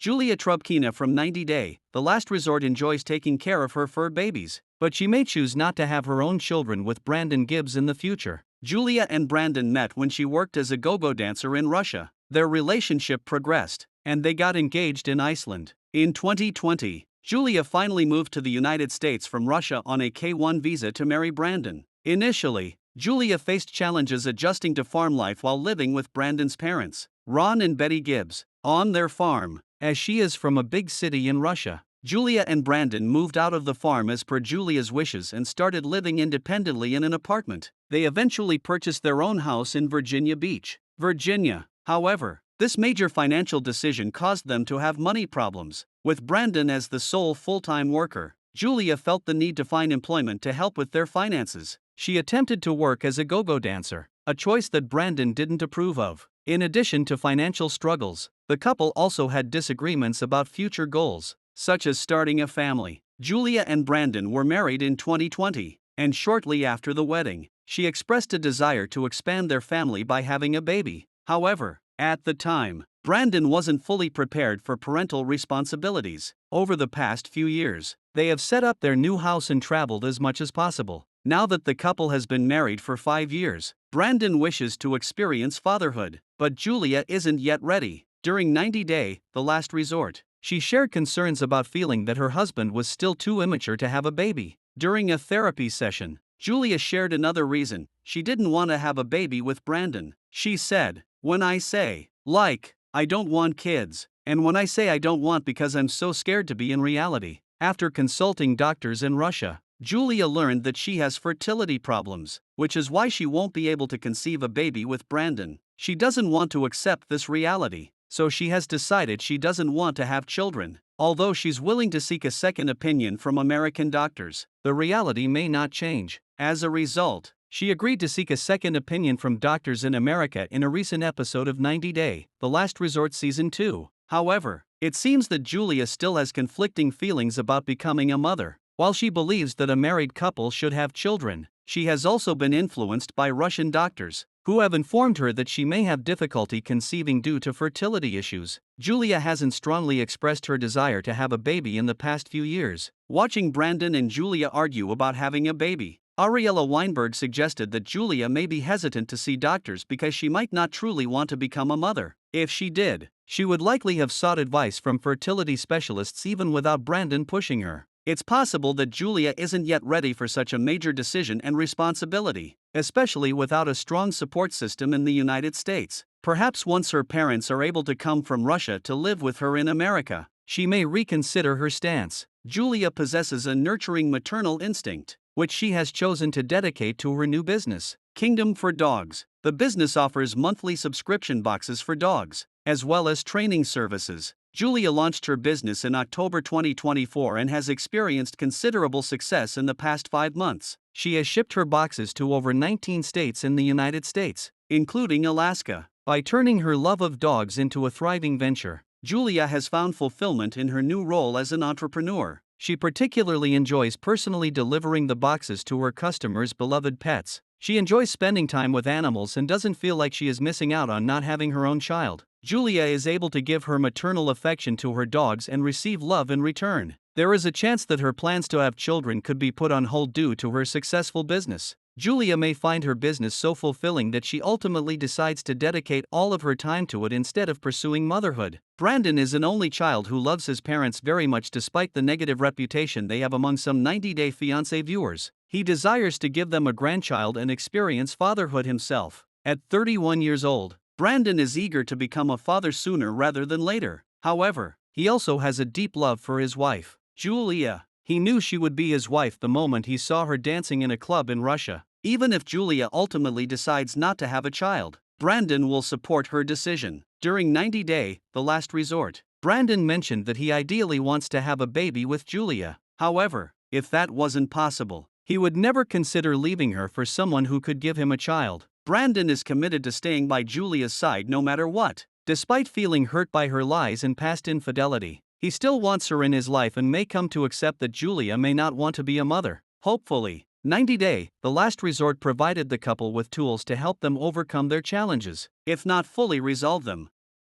Julia Trubkina from 90 Day, The Last Resort enjoys taking care of her fur babies, but she may choose not to have her own children with Brandon Gibbs in the future. Julia and Brandon met when she worked as a go-go dancer in Russia. Their relationship progressed, and they got engaged in Iceland. In 2020, Julia finally moved to the United States from Russia on a K-1 visa to marry Brandon. Initially, Julia faced challenges adjusting to farm life while living with Brandon's parents, Ron and Betty Gibbs, on their farm. As she is from a big city in Russia, Julia and Brandon moved out of the farm as per Julia's wishes and started living independently in an apartment. They eventually purchased their own house in Virginia Beach, Virginia. However, this major financial decision caused them to have money problems. With Brandon as the sole full-time worker, Julia felt the need to find employment to help with their finances. She attempted to work as a go-go dancer, a choice that Brandon didn't approve of. In addition to financial struggles, the couple also had disagreements about future goals, such as starting a family. Julia and Brandon were married in 2020, and shortly after the wedding, she expressed a desire to expand their family by having a baby. However, at the time, Brandon wasn't fully prepared for parental responsibilities. Over the past few years, they have set up their new house and traveled as much as possible. Now that the couple has been married for 5 years, Brandon wishes to experience fatherhood, but Julia isn't yet ready. During 90 Day, The Last Resort, she shared concerns about feeling that her husband was still too immature to have a baby. During a therapy session, Julia shared another reason she didn't want to have a baby with Brandon. She said, "When I say, I don't want kids, and when I say I don't want because I'm so scared to be in reality." After consulting doctors in Russia, Julia learned that she has fertility problems, which is why she won't be able to conceive a baby with Brandon. She doesn't want to accept this reality, so she has decided she doesn't want to have children. Although she's willing to seek a second opinion from American doctors, the reality may not change. As a result, she agreed to seek a second opinion from doctors in America in a recent episode of 90 Day, The Last Resort Season 2. However, it seems that Julia still has conflicting feelings about becoming a mother. While she believes that a married couple should have children, she has also been influenced by Russian doctors, who have informed her that she may have difficulty conceiving due to fertility issues. Julia hasn't strongly expressed her desire to have a baby in the past few years. Watching Brandon and Julia argue about having a baby, Ariella Weinberg suggested that Julia may be hesitant to see doctors because she might not truly want to become a mother. If she did, she would likely have sought advice from fertility specialists even without Brandon pushing her. It's possible that Julia isn't yet ready for such a major decision and responsibility, especially without a strong support system in the United States. Perhaps once her parents are able to come from Russia to live with her in America, she may reconsider her stance. Julia possesses a nurturing maternal instinct, which she has chosen to dedicate to her new business, Kingdom for Dogs. The business offers monthly subscription boxes for dogs, as well as training services. Julia launched her business in October 2024 and has experienced considerable success in the past 5 months. She has shipped her boxes to over 19 states in the United States, including Alaska. By turning her love of dogs into a thriving venture, Julia has found fulfillment in her new role as an entrepreneur. She particularly enjoys personally delivering the boxes to her customers' beloved pets. She enjoys spending time with animals and doesn't feel like she is missing out on not having her own child. Julia is able to give her maternal affection to her dogs and receive love in return. There is a chance that her plans to have children could be put on hold due to her successful business. Julia may find her business so fulfilling that she ultimately decides to dedicate all of her time to it instead of pursuing motherhood. Brandon is an only child who loves his parents very much despite the negative reputation they have among some 90 Day Fiancé viewers. He desires to give them a grandchild and experience fatherhood himself. At 31 years old, Brandon is eager to become a father sooner rather than later. However, he also has a deep love for his wife, Julia. He knew she would be his wife the moment he saw her dancing in a club in Russia. Even if Julia ultimately decides not to have a child, Brandon will support her decision. During 90 Day, The Last Resort, Brandon mentioned that he ideally wants to have a baby with Julia. However, if that wasn't possible, he would never consider leaving her for someone who could give him a child. Brandon is committed to staying by Julia's side no matter what. Despite feeling hurt by her lies and past infidelity, he still wants her in his life and may come to accept that Julia may not want to be a mother. Hopefully, 90 Day, The Last Resort provided the couple with tools to help them overcome their challenges, if not fully resolve them.